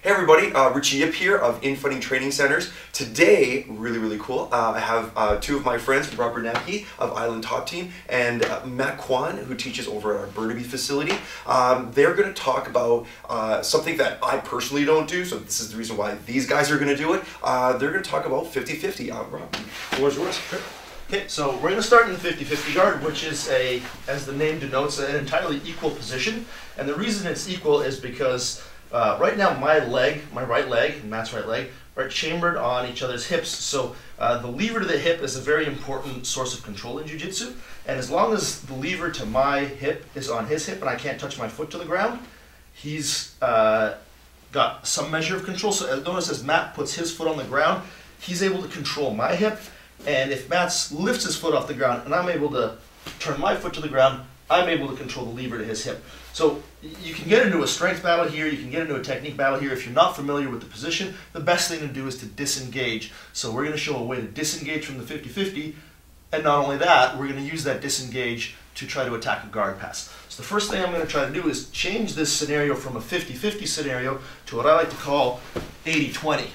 Hey everybody, Richie Yip here of Infighting Training Centers. Today, really cool, I have two of my friends, Biernacki of Island Top Team and Matt Kwan, who teaches over at our Biernacki facility. They're going to talk about something that I personally don't do, so this is the reason why these guys are going to do it. They're going to talk about 50-50. Rob, the floor's yours. Okay, so we're going to start in the 50-50 guard, which is as the name denotes, an entirely equal position. And the reason it's equal is because right now my right leg, and Matt's right leg, are chambered on each other's hips. So the lever to the hip is a very important source of control in jiu-jitsu. And as long as the lever to my hip is on his hip and I can't touch my foot to the ground, he's got some measure of control. So notice as Matt puts his foot on the ground, he's able to control my hip. And if Matt lifts his foot off the ground and I'm able to turn my foot to the ground, I'm able to control the lever to his hip. So you can get into a strength battle here, you can get into a technique battle here. If you're not familiar with the position, the best thing to do is to disengage. So we're going to show a way to disengage from the 50-50, and not only that, we're going to use that disengage to try to attack a guard pass. So the first thing I'm going to try to do is change this scenario from a 50-50 scenario to what I like to call 80-20.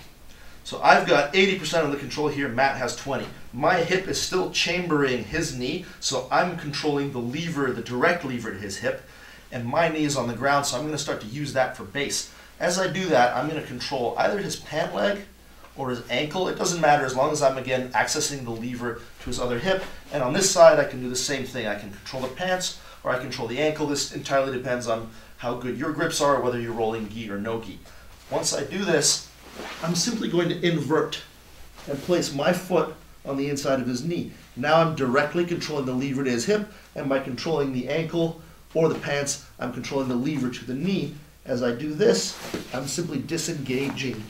So I've got 80% of the control here, Matt has 20. My hip is still chambering his knee, so I'm controlling the lever, the direct lever to his hip, and my knee is on the ground, so I'm going to start to use that for base. As I do that, I'm going to control either his pant leg or his ankle. It doesn't matter as long as I'm, again, accessing the lever to his other hip. And on this side, I can do the same thing. I can control the pants or I control the ankle. This entirely depends on how good your grips are, whether you're rolling gi or no gi. Once I do this, I'm simply going to invert and place my foot on the inside of his knee. Now I'm directly controlling the lever to his hip, and by controlling the ankle or the pants, I'm controlling the lever to the knee. As I do this, I'm simply disengaging.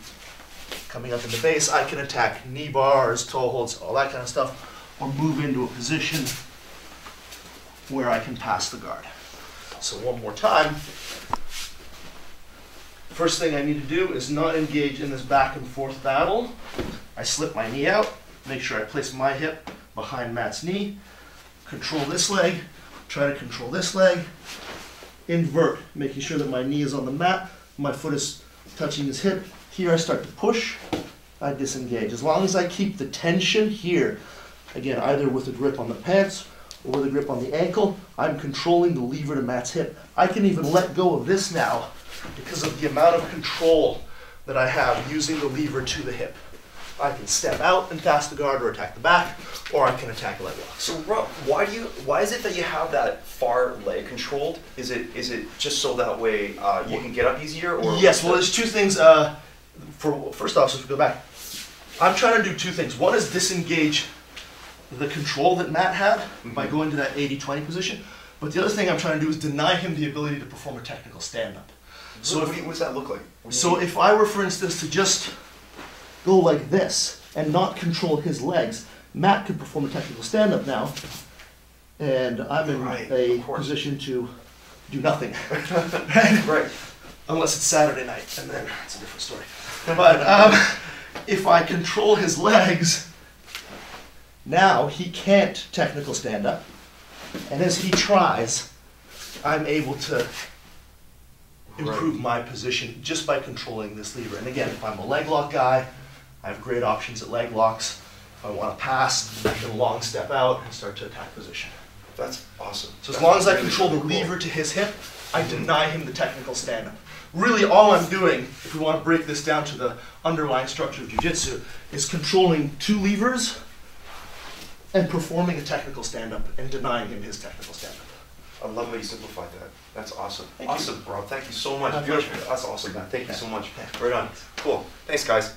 Coming up in the base, I can attack knee bars, toe holds, all that kind of stuff, or move into a position where I can pass the guard. So one more time. First thing I need to do is not engage in this back and forth battle. I slip my knee out, make sure I place my hip behind Matt's knee, control this leg, try to control this leg, invert, making sure that my knee is on the mat, my foot is touching his hip. Here I start to push, I disengage. As long as I keep the tension here, again, either with a grip on the pants or with a grip on the ankle, I'm controlling the lever to Matt's hip. I can even let go of this now because of the amount of control that I have using the lever to the hip. I can step out and pass the guard or attack the back, or I can attack a leg lock. So Rob, why is it that you have that far leg controlled? Is it just so that way you can get up easier? Or yes, well there's two things. First off, so if we go back, I'm trying to do two things. One is disengage the control that Matt had by going to that 80-20 position. But the other thing I'm trying to do is deny him the ability to perform a technical stand-up. So what does that look like? So if I were, for instance, to just go like this and not control his legs, Matt could perform a technical stand-up now, and I'm in a position to do nothing. Right. Unless it's Saturday night, and then it's a different story. But if I control his legs, now he can't technical stand-up, and as he tries, I'm able to improve my position just by controlling this lever. And again, if I'm a leg lock guy, I have great options at leg locks. If I want to pass, I can long step out and start to attack position. That's awesome. So as long as I control the lever to his hip, I deny him the technical stand-up. Really all I'm doing, if we want to break this down to the underlying structure of jiu-jitsu, is controlling two levers and performing a technical stand-up and denying him his technical stand-up. I love how you simplified that. That's awesome. Thank awesome, you. bro. Thank you so much. My pleasure. That's awesome, man. Thank you so much. Right on. Cool. Thanks, guys.